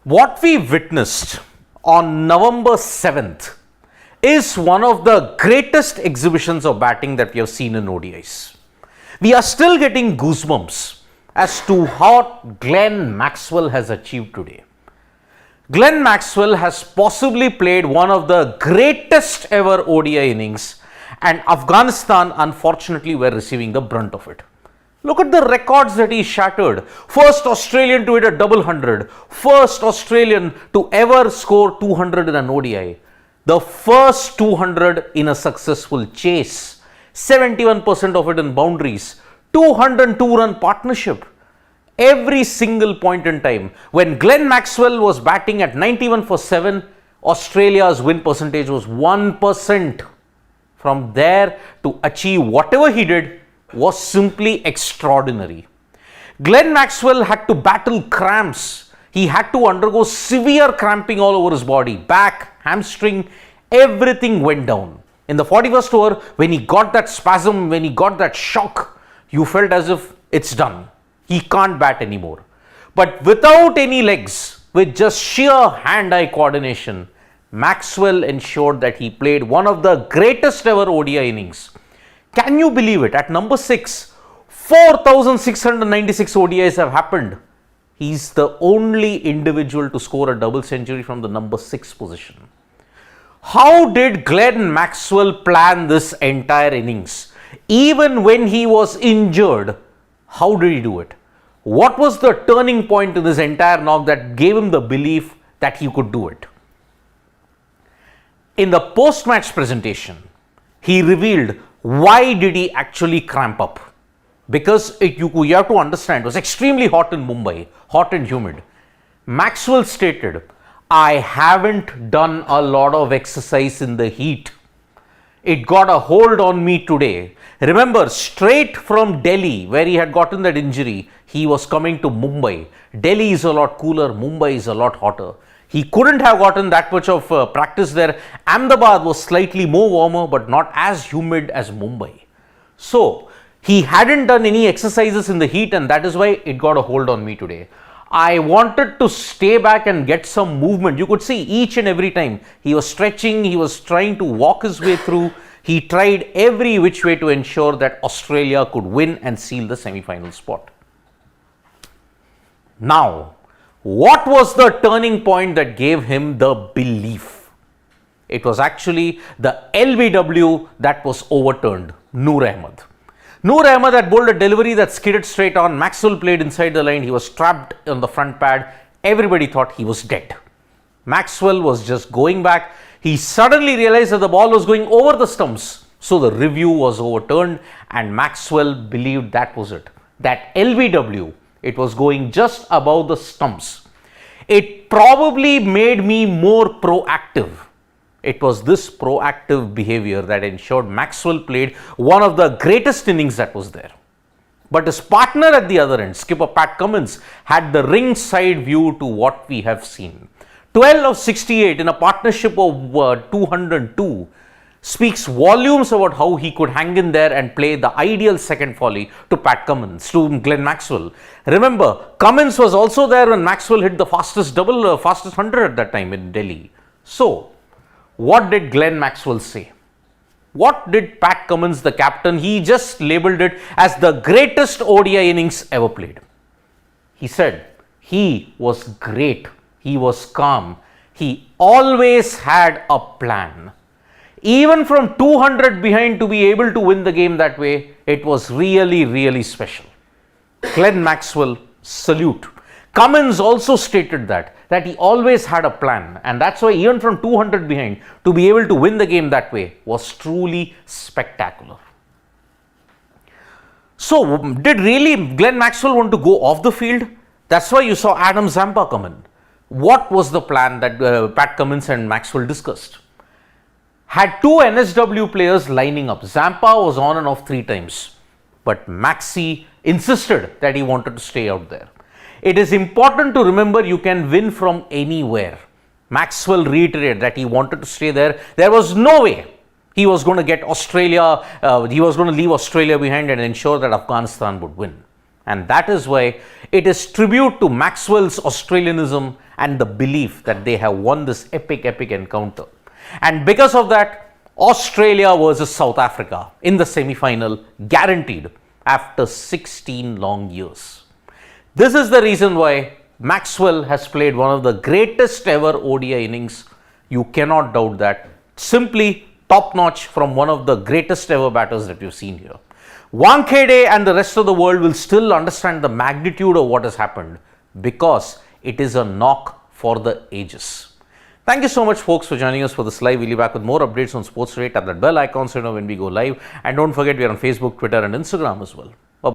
What we witnessed on November 7th is one of the greatest exhibitions of batting that we have seen in ODIs. We are still getting goosebumps as to what Glenn Maxwell has achieved today. Glenn Maxwell has possibly played one of the greatest ever ODI innings, and Afghanistan unfortunately were receiving the brunt of it. Look at the records that he shattered. First Australian to hit a double hundred. First Australian to ever score 200 in an ODI. The first 200 in a successful chase. 71% of it in boundaries. 202 run partnership. Every single point in time. When Glenn Maxwell was batting at 91 for 7, Australia's win percentage was 1%. From there to achieve whatever he did was simply extraordinary. Glenn Maxwell had to battle cramps. He had to undergo severe cramping all over his body. Back, hamstring, everything went down. In the 41st over, when he got that spasm, when he got that shock, you felt as if it's done. He can't bat anymore. But without any legs, with just sheer hand-eye coordination, Maxwell ensured that he played one of the greatest ever ODI innings. Can you believe it? At number 6, 4,696 ODIs have happened. He's the only individual to score a double century from the number 6 position. How did Glenn Maxwell plan this entire innings? Even when he was injured, how did he do it? What was the turning point in this entire knock that gave him the belief that he could do it? In the post-match presentation, he revealed why did he actually cramp up. Because you have to understand, it was extremely hot in Mumbai, hot and humid. Maxwell stated, I haven't done a lot of exercise in the heat. It got a hold on me today. Remember, straight from Delhi, where he had gotten that injury, he was coming to Mumbai. Delhi is a lot cooler, Mumbai is a lot hotter. He couldn't have gotten that much of practice there. Ahmedabad was slightly more warmer, but not as humid as Mumbai. So, he hadn't done any exercises in the heat, and that is why it got a hold on me today. I wanted to stay back and get some movement. You could see each and every time he was stretching, he was trying to walk his way through. He tried every which way to ensure that Australia could win and seal the semi-final spot. Now, what was the turning point that gave him the belief? It was actually the LBW that was overturned, Noor Ahmed. Noor Ahmed had bowled a delivery that skidded straight on. Maxwell played inside the line. He was trapped on the front pad. Everybody thought he was dead. Maxwell was just going back. He suddenly realized that the ball was going over the stumps. So the review was overturned and Maxwell believed that was it. That LBW, it was going just above the stumps. It probably made me more proactive. It was this proactive behavior that ensured Maxwell played one of the greatest innings that was there. But his partner at the other end, skipper Pat Cummins, had the ringside view to what we have seen. 12 of 68 in a partnership of 202 speaks volumes about how he could hang in there and play the ideal second volley to Pat Cummins, to Glenn Maxwell. Remember, Cummins was also there when Maxwell hit the fastest 100 at that time in Delhi. So, what did Glenn Maxwell say? What did Pat Cummins, the captain, he just labelled it as the greatest ODI innings ever played. He said he was great, he was calm, he always had a plan. Even from 200 behind to be able to win the game that way, it was really, really special. Glenn Maxwell, salute. Cummins also stated that he always had a plan, and that's why even from 200 behind to be able to win the game that way was truly spectacular. So, did really Glenn Maxwell want to go off the field? That's why you saw Adam Zampa come in. What was the plan that Pat Cummins and Maxwell discussed? Had two NSW players lining up. Zampa was on and off 3 times, but Maxi insisted that he wanted to stay out there. It is important to remember you can win from anywhere. Maxwell reiterated that he wanted to stay there. There was no way he was going to get Australia, he was going to leave Australia behind and ensure that Afghanistan would win. And that is why it is tribute to Maxwell's Australianism and the belief that they have won this epic encounter. And because of that, Australia versus South Africa in the semi-final, guaranteed after 16 long years. This is the reason why Maxwell has played one of the greatest ever ODI innings. You cannot doubt that. Simply top notch from one of the greatest ever batters that you've seen here. Wankhede and the rest of the world will still understand the magnitude of what has happened because it is a knock for the ages. Thank you so much, folks, for joining us for this live. We'll be back with more updates on sports today. Tap that bell icon so you know when we go live. And don't forget, we are on Facebook, Twitter, and Instagram as well.